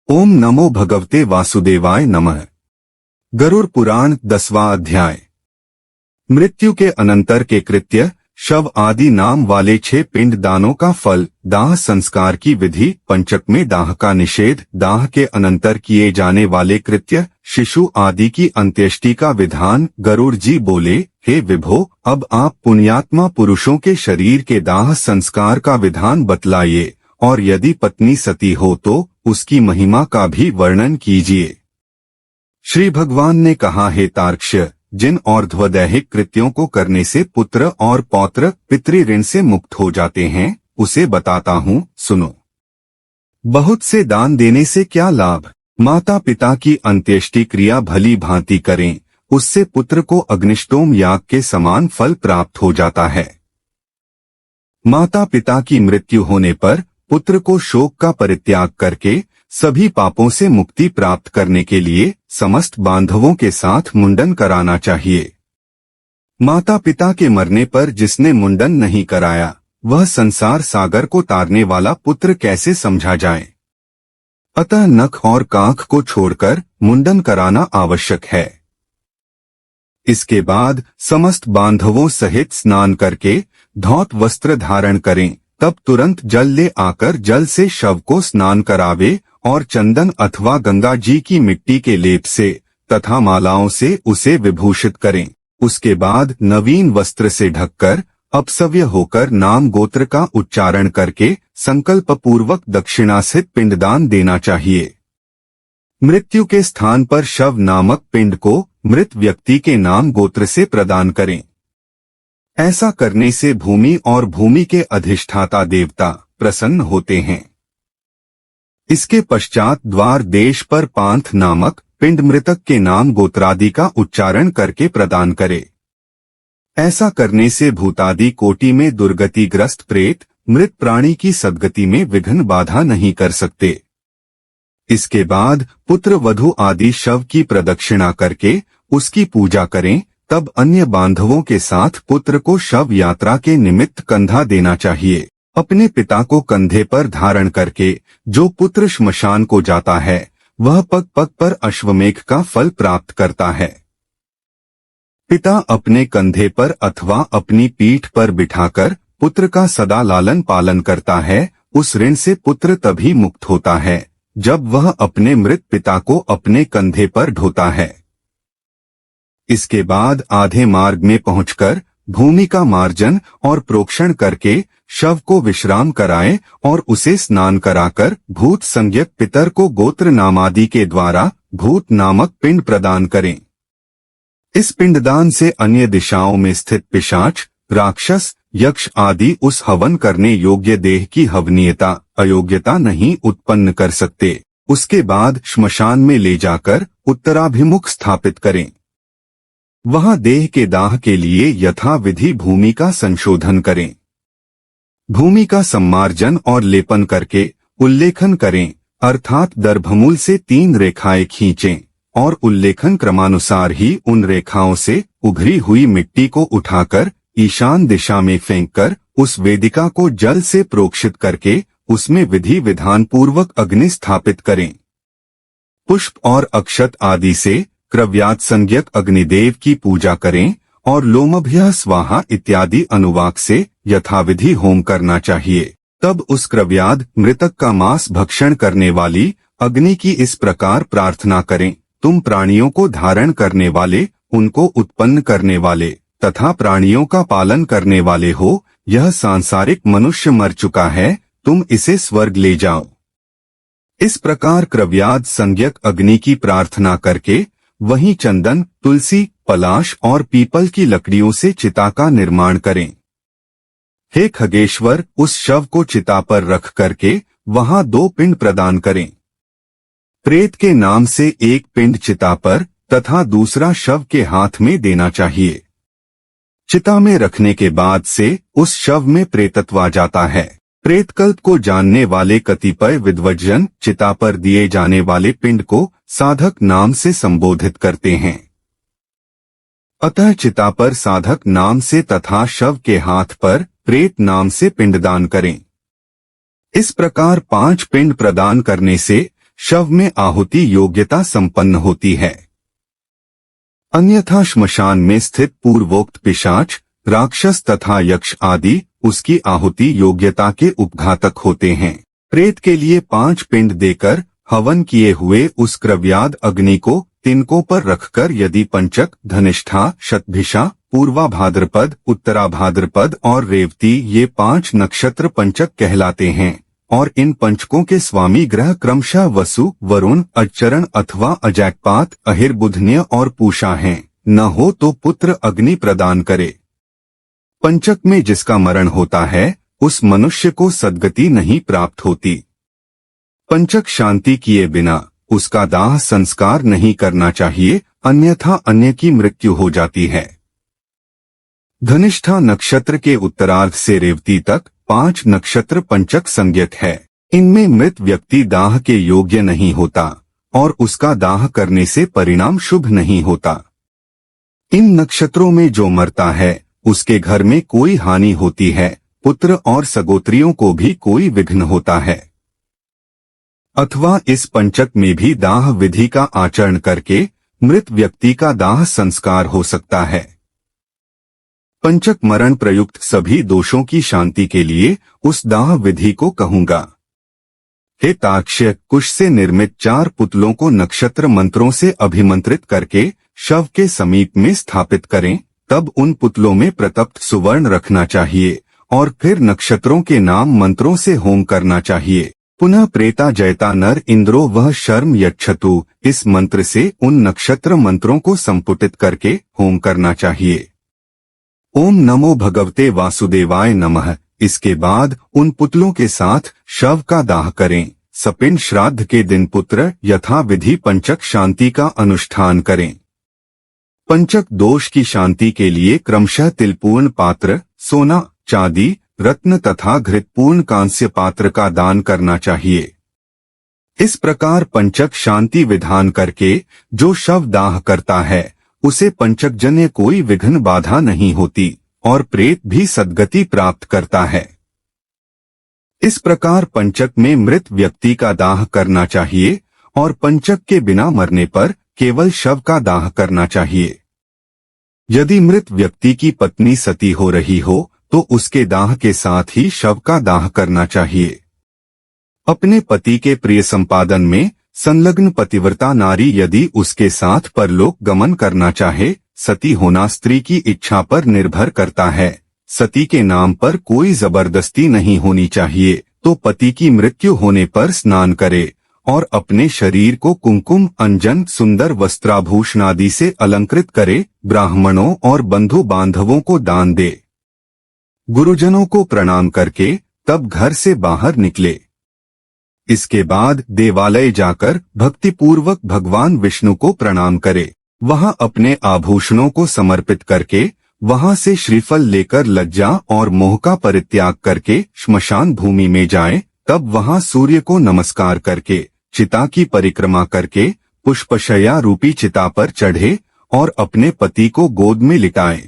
ओम नमो भगवते वासुदेवाय नमः। गरुड़ पुराण 10वां अध्याय। मृत्यु के अनंतर के कृत्य, शव आदि नाम वाले 6 पिंड दानों का फल, दाह संस्कार की विधि, पंचक में दाह का निषेध, दाह के अनंतर किए जाने वाले कृत्य, शिशु आदि की अंत्येष्टि का विधान। गरुड़ जी बोले, हे विभो, अब आप पुण्यात्मा पुरुषों के शरीर के दाह संस्कार का विधान बतलाइए, और यदि पत्नी सती हो तो उसकी महिमा का भी वर्णन कीजिए। श्री भगवान ने कहा, हे तार्क्ष्य, जिन और्ध्वदैहिक कृत्यों को करने से पुत्र और पौत्र पितृ ऋण से मुक्त हो जाते हैं, उसे बताता हूँ, सुनो। बहुत से दान देने से क्या लाभ? माता पिता की अंत्येष्टि क्रिया भली भांति करें, उससे पुत्र को अग्निष्टोम याग के समान फल प्राप्त हो जाता है। माता पिता की मृत्यु होने पर पुत्र को शोक का परित्याग करके सभी पापों से मुक्ति प्राप्त करने के लिए समस्त बांधवों के साथ मुंडन कराना चाहिए। माता पिता के मरने पर जिसने मुंडन नहीं कराया, वह संसार सागर को तारने वाला पुत्र कैसे समझा जाए। अतः नख और काख को छोड़कर मुंडन कराना आवश्यक है। इसके बाद समस्त बांधवों सहित स्नान करके धौत वस्त्र धारण करें, तब तुरंत जल ले आकर जल से शव को स्नान करावे और चंदन अथवा गंगा जी की मिट्टी के लेप से तथा मालाओं से उसे विभूषित करें। उसके बाद नवीन वस्त्र से ढककर अपसव्य होकर नाम गोत्र का उच्चारण करके संकल्प पूर्वक दक्षिणा सहित पिंडदान देना चाहिए। मृत्यु के स्थान पर शव नामक पिंड को मृत व्यक्ति के नाम गोत्र से प्रदान करें। ऐसा करने से भूमि और भूमि के अधिष्ठाता देवता प्रसन्न होते हैं। इसके पश्चात द्वार देश पर पांथ नामक पिंड मृतक के नाम गोत्रादि का उच्चारण करके प्रदान करे। ऐसा करने से भूतादि कोटि में दुर्गतिग्रस्त प्रेत मृत प्राणी की सद्गति में विघ्न बाधा नहीं कर सकते। इसके बाद पुत्र वधू आदि शव की प्रदक्षिणा करके उसकी पूजा करें, तब अन्य बांधवों के साथ पुत्र को शव यात्रा के निमित्त कंधा देना चाहिए। अपने पिता को कंधे पर धारण करके जो पुत्र श्मशान को जाता है, वह पग पग पर अश्वमेघ का फल प्राप्त करता है। पिता अपने कंधे पर अथवा अपनी पीठ पर बिठाकर पुत्र का सदा लालन पालन करता है, उस ऋण से पुत्र तभी मुक्त होता है जब वह अपने मृत पिता को अपने कंधे पर ढोता है। इसके बाद आधे मार्ग में पहुंचकर भूमि का मार्जन और प्रोक्षण करके शव को विश्राम कराएं और उसे स्नान कराकर भूत संज्ञक पितर को गोत्र नामादि के द्वारा भूत नामक पिंड प्रदान करें। इस पिंडदान से अन्य दिशाओं में स्थित पिशाच, राक्षस, यक्ष आदि उस हवन करने योग्य देह की हवनीयता अयोग्यता नहीं उत्पन्न कर सकते। उसके बाद श्मशान में ले जाकर उत्तराभिमुख स्थापित करें। वहां देह के दाह के लिए यथाविधि भूमि का संशोधन करें। भूमि का सम्मार्जन और लेपन करके उल्लेखन करें, अर्थात दर्भमूल से 3 रेखाएं खींचें और उल्लेखन क्रमानुसार ही उन रेखाओं से उभरी हुई मिट्टी को उठाकर ईशान दिशा में फेंककर उस वेदिका को जल से प्रोक्षित करके उसमें विधि विधान पूर्वक अग्नि स्थापित करें। पुष्प और अक्षत आदि से क्रव्यात संज्ञक अग्निदेव की पूजा करें और लोमभ्यः स्वाहा इत्यादि अनुवाक से यथाविधि होम करना चाहिए। तब उस क्रव्याद मृतक का मांस भक्षण करने वाली अग्नि की इस प्रकार प्रार्थना करें, तुम प्राणियों को धारण करने वाले, उनको उत्पन्न करने वाले तथा प्राणियों का पालन करने वाले हो, यह सांसारिक मनुष्य मर चुका है, तुम इसे स्वर्ग ले जाओ। इस प्रकार क्रव्याद संज्ञक अग्नि की प्रार्थना करके वहीं चंदन, तुलसी, पलाश और पीपल की लकड़ियों से चिता का निर्माण करें। हे खगेश्वर, उस शव को चिता पर रख करके वहां 2 पिंड प्रदान करें। प्रेत के नाम से एक पिंड चिता पर तथा दूसरा शव के हाथ में देना चाहिए। चिता में रखने के बाद से उस शव में प्रेतत्व आ जाता है। प्रेतकल्प को जानने वाले कतिपय विद्वज्जन चिता पर दिए जाने वाले पिंड को साधक नाम से संबोधित करते हैं। अतः चिता पर साधक नाम से तथा शव के हाथ पर प्रेत नाम से पिंडदान करें। इस प्रकार 5 पिंड प्रदान करने से शव में आहुति योग्यता संपन्न होती है। अन्यथा श्मशान में स्थित पूर्वोक्त पिशाच, राक्षस तथा यक्ष आदि उसकी आहुति योग्यता के उपघातक होते हैं। प्रेत के लिए 5 पिंड देकर हवन किए हुए उस क्रव्याद अग्नि को तिनकों पर रखकर यदि पंचक, धनिष्ठा, शतभिषा, पूर्वा भाद्रपद, उत्तरा भाद्रपद और रेवती ये 5 नक्षत्र पंचक कहलाते हैं और इन पंचकों के स्वामी ग्रह क्रमशः वसु, वरुण, अच्चरण अथवा अजैकपात, अहिर्बुधन्य और पूषा हैं, न हो तो पुत्र अग्नि प्रदान करे। पंचक में जिसका मरण होता है उस मनुष्य को सद्गति नहीं प्राप्त होती। पंचक शांति किए बिना उसका दाह संस्कार नहीं करना चाहिए, अन्यथा अन्य की मृत्यु हो जाती है। धनिष्ठा नक्षत्र के उत्तरार्ध से रेवती तक 5 नक्षत्र पंचक संज्ञक है। इनमें मृत व्यक्ति दाह के योग्य नहीं होता और उसका दाह करने से परिणाम शुभ नहीं होता। इन नक्षत्रों में जो मरता है उसके घर में कोई हानि होती है, पुत्र और सगोत्रियों को भी कोई विघ्न होता है। अथवा इस पंचक में भी दाह विधि का आचरण करके मृत व्यक्ति का दाह संस्कार हो सकता है। पंचक मरण प्रयुक्त सभी दोषों की शांति के लिए उस दाह विधि को कहूंगा। हे ताक्ष्य, कुश से निर्मित 4 पुतलों को नक्षत्र मंत्रों से अभिमंत्रित करके शव के समीप में स्थापित करें, तब उन पुतलों में प्रतप्त सुवर्ण रखना चाहिए और फिर नक्षत्रों के नाम मंत्रों से होम करना चाहिए। पुनः प्रेता जयता नर इंद्रो वह शर्म यच्छतु, इस मंत्र से उन नक्षत्र मंत्रों को संपुटित करके होम करना चाहिए। ओम नमो भगवते वासुदेवाय नमः। इसके बाद उन पुतलों के साथ शव का दाह करें। सपिंड श्राद्ध के दिन पुत्र यथा विधि पंचक शांति का अनुष्ठान करें। पंचक दोष की शांति के लिए क्रमशः तिलपूर्ण पात्र, सोना, चांदी, रत्न तथा घृतपूर्ण कांस्य पात्र का दान करना चाहिए। इस प्रकार पंचक शांति विधान करके जो शव दाह करता है उसे पंचकजन्य कोई विघ्न बाधा नहीं होती और प्रेत भी सद्गति प्राप्त करता है। इस प्रकार पंचक में मृत व्यक्ति का दाह करना चाहिए और पंचक के बिना मरने पर केवल शव का दाह करना चाहिए। यदि मृत व्यक्ति की पत्नी सती हो रही हो तो उसके दाह के साथ ही शव का दाह करना चाहिए। अपने पति के प्रिय संपादन में संलग्न पतिव्रता नारी यदि उसके साथ परलोक गमन करना चाहे, सती होना स्त्री की इच्छा पर निर्भर करता है। सती के नाम पर कोई जबरदस्ती नहीं होनी चाहिए, तो पति की मृत्यु होने पर स्नान करे और अपने शरीर को कुमकुम, अंजन, सुंदर वस्त्राभूषण आदि से अलंकृत करे, ब्राह्मणों और बंधु बांधवों को दान दे, गुरुजनों को प्रणाम करके तब घर से बाहर निकले। इसके बाद देवालय जाकर भक्तिपूर्वक भगवान विष्णु को प्रणाम करे। वहां अपने आभूषणों को समर्पित करके वहां से श्रीफल लेकर लज्जा और मोह का परित्याग करके श्मशान भूमि में जाए। तब वहां सूर्य को नमस्कार करके चिता की परिक्रमा करके पुष्पशया रूपी चिता पर चढ़े और अपने पति को गोद में लिटाए।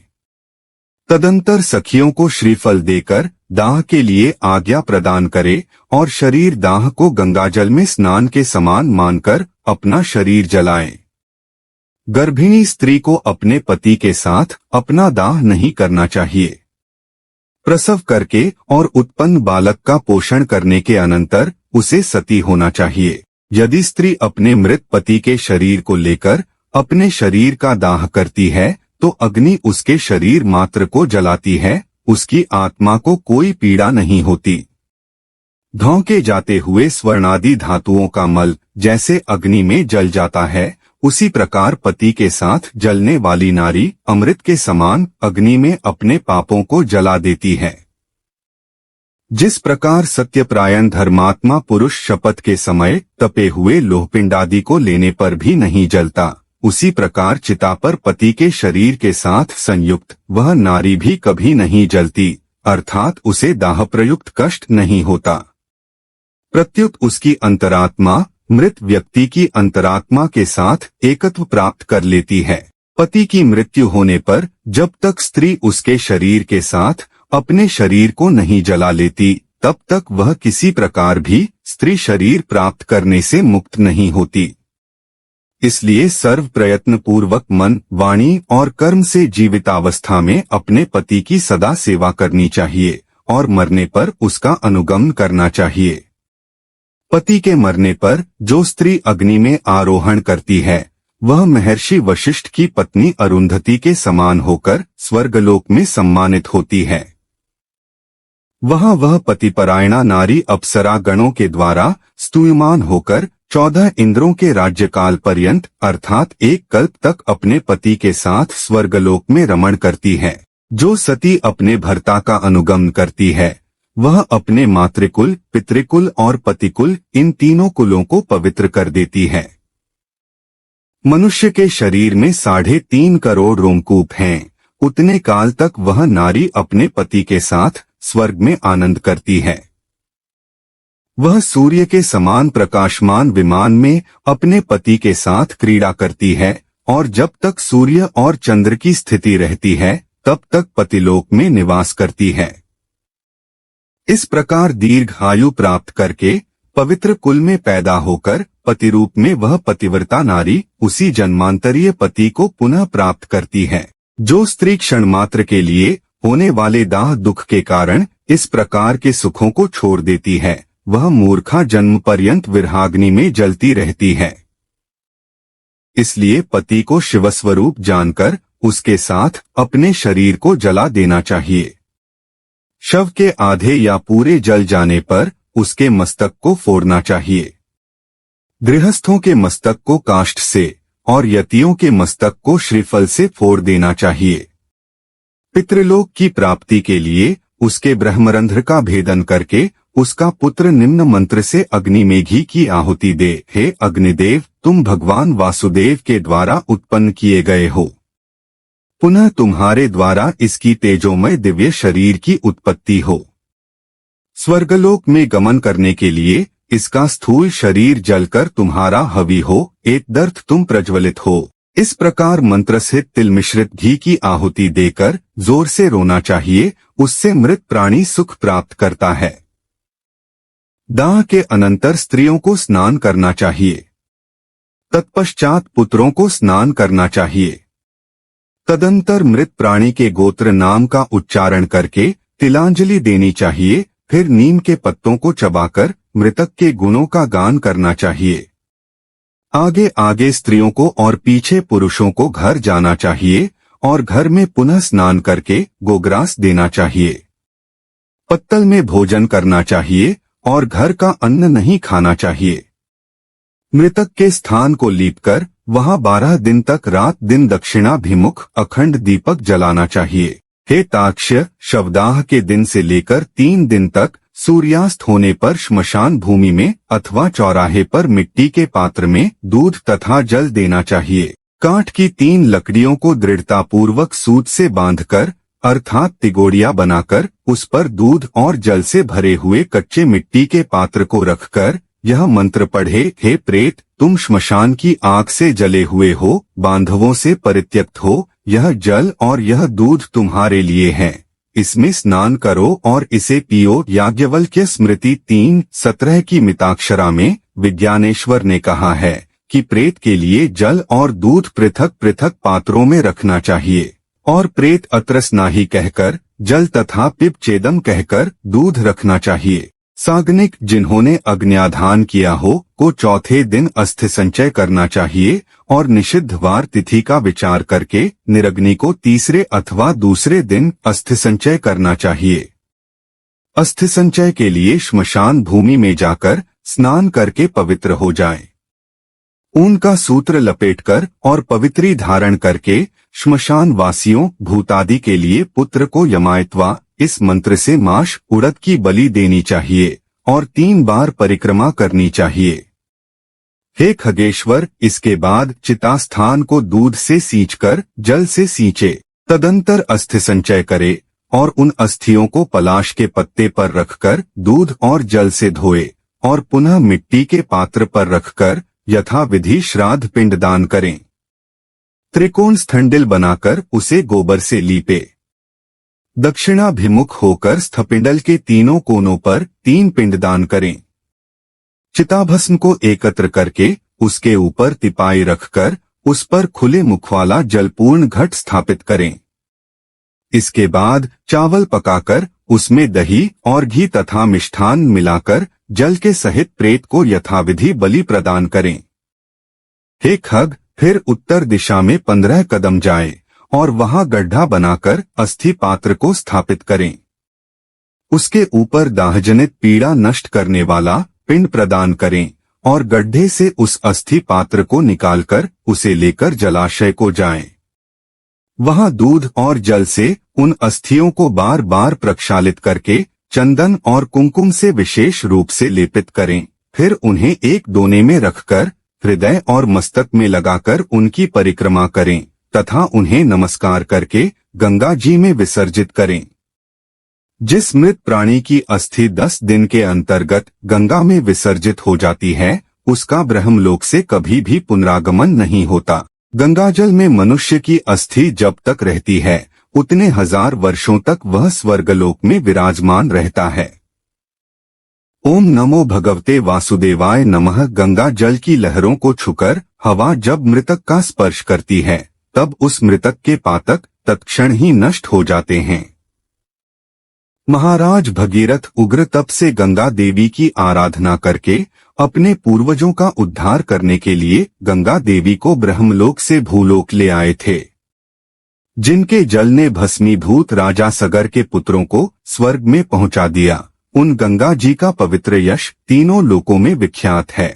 तदंतर सखियों को श्रीफल देकर दाह के लिए आज्ञा प्रदान करे और शरीर दाह को गंगाजल में स्नान के समान मानकर अपना शरीर जलाए। गर्भिणी स्त्री को अपने पति के साथ अपना दाह नहीं करना चाहिए। प्रसव करके और उत्पन्न बालक का पोषण करने के अनंतर उसे सती होना चाहिए। यदि स्त्री अपने मृत पति के शरीर को लेकर अपने शरीर का दाह करती है तो अग्नि उसके शरीर मात्र को जलाती है, उसकी आत्मा को कोई पीड़ा नहीं होती। धौंके जाते हुए स्वर्णादि धातुओं का मल जैसे अग्नि में जल जाता है, उसी प्रकार पति के साथ जलने वाली नारी अमृत के समान अग्नि में अपने पापों को जला देती है। जिस प्रकार सत्यप्रायण धर्मात्मा पुरुष शपथ के समय तपे हुए लोहपिंडादि को लेने पर भी नहीं जलता, उसी प्रकार चिता पर पति के शरीर के साथ संयुक्त वह नारी भी कभी नहीं जलती, अर्थात उसे दाह प्रयुक्त कष्ट नहीं होता। प्रत्युत उसकी अंतरात्मा मृत व्यक्ति की अंतरात्मा के साथ एकत्व प्राप्त कर लेती है। पति की मृत्यु होने पर जब तक स्त्री उसके शरीर के साथ अपने शरीर को नहीं जला लेती, तब तक वह किसी प्रकार भी स्त्री शरीर प्राप्त करने से मुक्त नहीं होती। इसलिए सर्व प्रयत्न पूर्वक मन, वाणी और कर्म से जीवितावस्था में अपने पति की सदा सेवा करनी चाहिए और मरने पर उसका अनुगमन करना चाहिए। पति के मरने पर जो स्त्री अग्नि में आरोहण करती है वह महर्षि वशिष्ठ की पत्नी अरुंधति के समान होकर स्वर्गलोक में सम्मानित होती है। वहाँ वह पतिपरायणा नारी अप्सरा गणों के द्वारा स्तूयमान होकर 14 इंद्रों के राज्यकाल पर्यंत अर्थात एक कल्प तक अपने पति के साथ स्वर्गलोक में रमण करती है। जो सती अपने भर्ता का अनुगमन करती है वह अपने मातृकुल, पितृकुल और पतिकुल इन तीनों कुलों को पवित्र कर देती है। मनुष्य के शरीर में 3.5 करोड़ रोमकूप हैं, उतने काल तक वह नारी अपने पति के साथ स्वर्ग में आनंद करती है। वह सूर्य के समान प्रकाशमान विमान में अपने पति के साथ क्रीड़ा करती है और जब तक सूर्य और चंद्र की स्थिति रहती है तब तक पतिलोक में निवास करती है। इस प्रकार दीर्घ आयु प्राप्त करके पवित्र कुल में पैदा होकर पति रूप में वह पतिव्रता नारी उसी जन्मांतरीय पति को पुनः प्राप्त करती है। जो स्त्री क्षण मात्र के लिए होने वाले दाह दुख के कारण इस प्रकार के सुखों को छोड़ देती है वह मूर्खा जन्म पर्यंत विरहाग्नि में जलती रहती है। इसलिए पति को शिवस्वरूप जानकर उसके साथ अपने शरीर को जला देना चाहिए। शव के आधे या पूरे जल जाने पर उसके मस्तक को फोड़ना चाहिए। गृहस्थों के मस्तक को काष्ठ से और यतियों के मस्तक को श्रीफल से फोड़ देना चाहिए। पितृलोक की प्राप्ति के लिए उसके ब्रह्मरंध्र का भेदन करके उसका पुत्र निम्न मंत्र से अग्नि में घी की आहुति दे। हे अग्निदेव, तुम भगवान वासुदेव के द्वारा उत्पन्न किए गए हो। पुनः तुम्हारे द्वारा इसकी तेजोमय दिव्य शरीर की उत्पत्ति हो। स्वर्गलोक में गमन करने के लिए इसका स्थूल शरीर जलकर तुम्हारा हवि हो, एकदर्थ तुम प्रज्वलित हो। इस प्रकार मंत्रसिद्ध तिल मिश्रित घी की आहुति देकर जोर से रोना चाहिए, उससे मृत प्राणी सुख प्राप्त करता है। दाह के अनंतर स्त्रियों को स्नान करना चाहिए। तत्पश्चात पुत्रों को स्नान करना चाहिए। तदंतर मृत प्राणी के गोत्र नाम का उच्चारण करके तिलांजलि देनी चाहिए। फिर नीम के पत्तों को चबाकर मृतक के गुणों का गान करना चाहिए। आगे आगे स्त्रियों को और पीछे पुरुषों को घर जाना चाहिए और घर में पुनः स्नान करके गोग्रास देना चाहिए। पत्तल में भोजन करना चाहिए और घर का अन्न नहीं खाना चाहिए। मृतक के स्थान को लीपकर वहां 12 दिन तक रात दिन दक्षिणाभिमुख अखंड दीपक जलाना चाहिए। हे ताक्ष्य, शवदाह के दिन से लेकर 3 दिन तक सूर्यास्त होने पर श्मशान भूमि में अथवा चौराहे पर मिट्टी के पात्र में दूध तथा जल देना चाहिए। काठ की 3 लकड़ियों को दृढ़तापूर्वक सूत से बांधकर अर्थात तिगोड़िया बनाकर उस पर दूध और जल से भरे हुए कच्चे मिट्टी के पात्र को रखकर यह मंत्र पढ़े। हे प्रेत, तुम श्मशान की आग से जले हुए हो, बांधवों से परित्यक्त हो। यह जल और यह दूध तुम्हारे लिए है, इसमें स्नान करो और इसे पियो। याज्ञवल्क्य स्मृति 3:17 की मिताक्षरा में विज्ञानेश्वर ने कहा है कि प्रेत के लिए जल और दूध पृथक पृथक पात्रों में रखना चाहिए और प्रेत अत्रस्नाही कहकर जल तथा पिबचेदम कहकर दूध रखना चाहिए। साग्निक, जिन्होंने अग्न्याधान किया हो, को चौथे दिन अस्थि संचय करना चाहिए और निषिद्धवार तिथि का विचार करके निरग्नि को तीसरे अथवा दूसरे दिन अस्थि संचय करना चाहिए। अस्थि संचय के लिए श्मशान भूमि में जाकर स्नान करके पवित्र हो जाएं। ऊन का सूत्र लपेटकर और पवित्री धारण करके श्मशान वासियों भूतादि के लिए पुत्र को यमायत्वा इस मंत्र से माश उड़द की बलि देनी चाहिए और 3 बार परिक्रमा करनी चाहिए। हे खगेश्वर, इसके बाद चितास्थान को दूध से सींचकर जल से सींचे, तदंतर अस्थि संचय करे और उन अस्थियों को पलाश के पत्ते पर रखकर दूध और जल से धोए और पुनः मिट्टी के पात्र पर रखकर यथा विधि श्राद्ध पिंडदान करें। त्रिकोण स्थंडिल बनाकर उसे गोबर से लीपे। दक्षिणाभिमुख होकर स्थपिंडल के तीनों कोनों पर 3 पिंडदान करें। चिताभस्म को एकत्र करके उसके ऊपर तिपाई रखकर उस पर खुले मुख वाला जलपूर्ण घट स्थापित करें। इसके बाद चावल पकाकर उसमें दही और घी तथा मिष्ठान मिलाकर जल के सहित प्रेत को यथाविधि बलि प्रदान करें। हे खग, फिर उत्तर दिशा में 15 कदम जाए और वहां गड्ढा बनाकर अस्थि पात्र को स्थापित करें। उसके ऊपर दाहजनित पीड़ा नष्ट करने वाला पिंड प्रदान करें और गड्ढे से उस अस्थि पात्र को निकालकर उसे लेकर जलाशय को जाएं। वहां दूध और जल से उन अस्थियों को बार बार प्रक्षालित करके चंदन और कुमकुम से विशेष रूप से लेपित करें। फिर उन्हें एक दोने में रखकर हृदय और मस्तक में लगाकर उनकी परिक्रमा करें तथा उन्हें नमस्कार करके गंगा जी में विसर्जित करें। जिस मृत प्राणी की अस्थि 10 दिन के अंतर्गत गंगा में विसर्जित हो जाती है, उसका ब्रह्मलोक से कभी भी पुनरागमन नहीं होता। गंगाजल में मनुष्य की अस्थि जब तक रहती है, उतने 1000 वर्षों तक वह स्वर्गलोक में विराजमान रहता है। ओम नमो भगवते वासुदेवाय नमः। गंगा जल की लहरों को छूकर हवा जब मृतक का स्पर्श करती है, तब उस मृतक के पातक तत्क्षण ही नष्ट हो जाते हैं। महाराज भगीरथ उग्र तप से गंगा देवी की आराधना करके अपने पूर्वजों का उद्धार करने के लिए गंगा देवी को ब्रह्मलोक से भूलोक ले आए थे। जिनके जल ने भस्मीभूत राजा सगर के पुत्रों को स्वर्ग में पहुंचा दिया, उन गंगा जी का पवित्र यश तीनों लोकों में विख्यात है।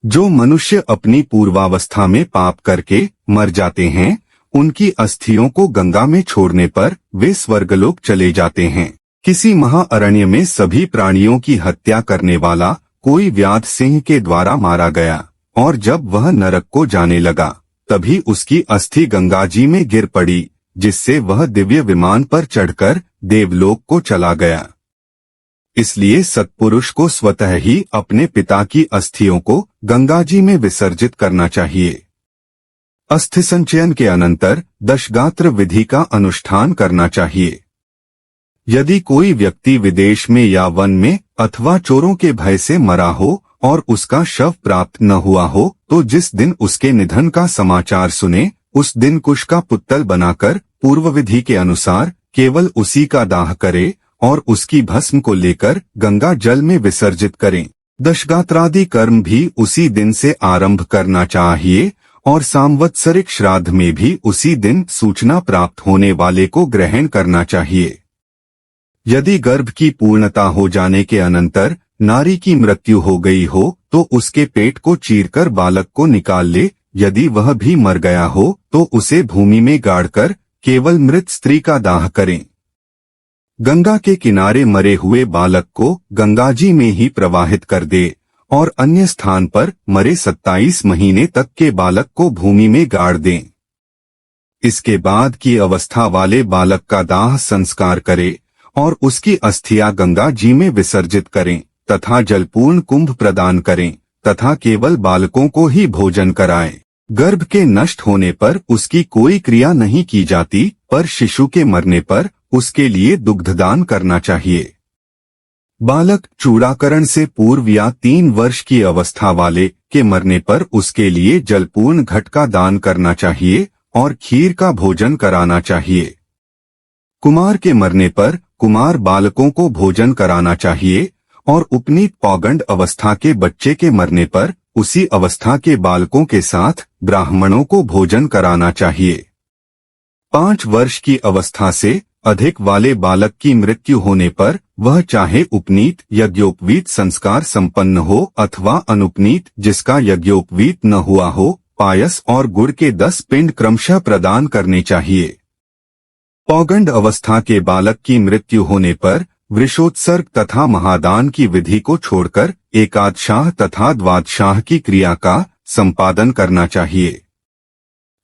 जो मनुष्य अपनी पूर्वावस्था में पाप करके मर जाते हैं, उनकी अस्थियों को गंगा में छोड़ने पर वे स्वर्गलोक चले जाते हैं। किसी महाअरण्य में सभी प्राणियों की हत्या करने वाला कोई व्याध सिंह के द्वारा मारा गया और जब वह नरक को जाने लगा, तभी उसकी अस्थि गंगा जी में गिर पड़ी, जिससे वह दिव्य विमान पर चढ़कर देवलोक को चला गया। इसलिए सत्पुरुष को स्वतः ही अपने पिता की अस्थियों को गंगा जी में विसर्जित करना चाहिए। अस्थि संचयन के अनंतर दशगात्र विधि का अनुष्ठान करना चाहिए। यदि कोई व्यक्ति विदेश में या वन में अथवा चोरों के भय से मरा हो और उसका शव प्राप्त न हुआ हो, तो जिस दिन उसके निधन का समाचार सुने, उस दिन कुश का पुत्तल बनाकर पूर्व विधि के अनुसार केवल उसी का दाह करे और उसकी भस्म को लेकर गंगा जल में विसर्जित करें। दशगात्रादि कर्म भी उसी दिन से आरंभ करना चाहिए और सांवत्सरिक श्राद्ध में भी उसी दिन सूचना प्राप्त होने वाले को ग्रहण करना चाहिए। यदि गर्भ की पूर्णता हो जाने के अनंतर नारी की मृत्यु हो गई हो, तो उसके पेट को चीरकर बालक को निकाल ले। यदि वह भी मर गया हो तो उसे भूमि में गाड़कर केवल मृत स्त्री का दाह करें। गंगा के किनारे मरे हुए बालक को गंगा जी में ही प्रवाहित कर दे और अन्य स्थान पर मरे 27 महीने तक के बालक को भूमि में गाड़ दें। इसके बाद की अवस्था वाले बालक का दाह संस्कार करे और उसकी अस्थियां गंगा जी में विसर्जित करें तथा जलपूर्ण कुंभ प्रदान करें तथा केवल बालकों को ही भोजन कराएं। गर्भ के नष्ट होने पर उसकी कोई क्रिया नहीं की जाती, पर शिशु के मरने पर उसके लिए दुग्धदान करना चाहिए। बालक चूड़ाकरण से पूर्व या 3 वर्ष की अवस्था वाले के मरने पर उसके लिए जलपूर्ण घट का दान करना चाहिए और खीर का भोजन कराना चाहिए। कुमार के मरने पर कुमार बालकों को भोजन कराना चाहिए और उपनीत पौगंड अवस्था के बच्चे के मरने पर उसी अवस्था के बालकों के साथ ब्राह्मणों को भोजन कराना चाहिए। 5 वर्ष की अवस्था से अधिक वाले बालक की मृत्यु होने पर वह चाहे उपनीत यज्ञोपवीत संस्कार संपन्न हो अथवा अनुपनीत जिसका यज्ञोपवीत न हुआ हो, पायस और गुड़ के 10 पिंड क्रमशः प्रदान करने चाहिए। पौगंड अवस्था के बालक की मृत्यु होने पर वृषोत्सर्ग तथा महादान की विधि को छोड़कर एकादशाह तथा द्वादशाह की क्रिया का संपादन करना चाहिए।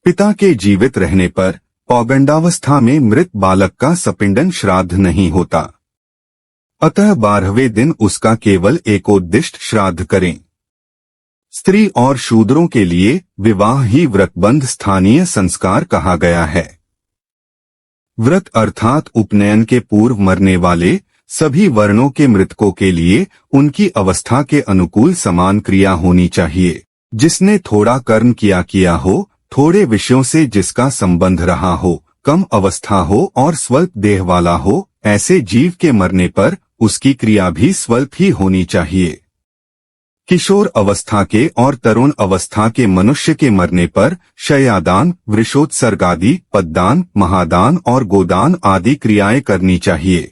पिता के जीवित रहने पर पौगंडावस्था में मृत बालक का सपिंडन श्राद्ध नहीं होता, अतः 12वें दिन उसका केवल एकोद्दिष्ट श्राद्ध करें। स्त्री और शूद्रों के लिए विवाह ही व्रतबंध स्थानीय संस्कार कहा गया है। व्रत अर्थात उपनयन के पूर्व मरने वाले सभी वर्णों के मृतकों के लिए उनकी अवस्था के अनुकूल समान क्रिया होनी चाहिए। जिसने थोड़ा कर्म किया हो, थोड़े विषयों से जिसका संबंध रहा हो, कम अवस्था हो और स्वल्प देह वाला हो, ऐसे जीव के मरने पर उसकी क्रिया भी स्वल्प ही होनी चाहिए। किशोर अवस्था के और तरुण अवस्था के मनुष्य के मरने पर शय्यादान, वृषोत्सर्गादि, पद्दान, महादान और गोदान आदि क्रियाएं करनी चाहिए।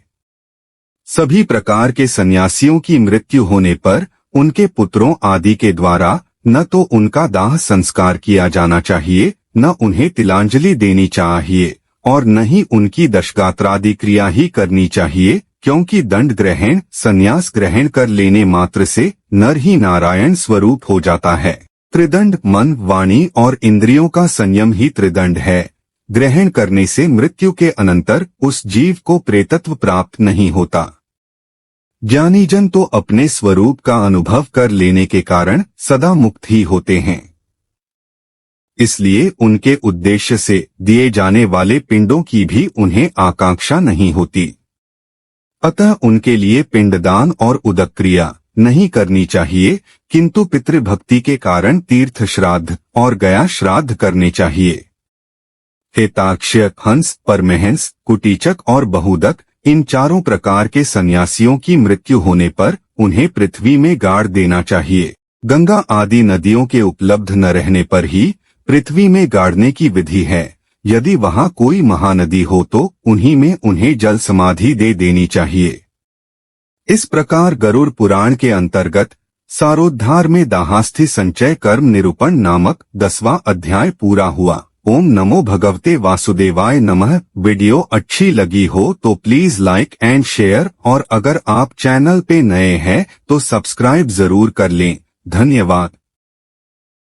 सभी प्रकार के सन्यासियों की मृत्यु होने पर उनके पुत्रों आदि के द्वारा न तो उनका दाह संस्कार किया जाना चाहिए, न उन्हें तिलांजलि देनी चाहिए और न ही उनकी दशगात्रादि क्रिया ही करनी चाहिए, क्योंकि दंड ग्रहण संन्यास ग्रहण कर लेने मात्र से नर ही नारायण स्वरूप हो जाता है। त्रिदंड मन, वाणी और इंद्रियों का संयम ही त्रिदंड है। ग्रहण करने से मृत्यु के अनंतर उस जीव को प्रेतत्व प्राप्त नहीं होता। ज्ञानीजन तो अपने स्वरूप का अनुभव कर लेने के कारण सदा मुक्त ही होते हैं। इसलिए उनके उद्देश्य से दिए जाने वाले पिंडों की भी उन्हें आकांक्षा नहीं होती। अतः उनके लिए पिंडदान और उदक क्रिया नहीं करनी चाहिए, किंतु पितृभक्ति के कारण तीर्थ श्राद्ध और गया श्राद्ध करने चाहिए। हेताक्ष्य, हंस, परमहंस, कुटीचक और बहुदक, इन चारों प्रकार के सन्यासियों की मृत्यु होने पर उन्हें पृथ्वी में गाड़ देना चाहिए। गंगा आदि नदियों के उपलब्ध न रहने पर ही पृथ्वी में गाड़ने की विधि है। यदि वहां कोई महानदी हो तो उन्हीं में उन्हें जल समाधि दे देनी चाहिए। इस प्रकार गरुड़ पुराण के अंतर्गत सारोद्धार में दाहास्थि संचय कर्म निरूपण नामक 10वां अध्याय पूरा हुआ। ओम नमो भगवते वासुदेवाय नमः। वीडियो अच्छी लगी हो तो प्लीज लाइक एंड शेयर, और अगर आप चैनल पे नए हैं तो सब्सक्राइब जरूर कर लें। धन्यवाद।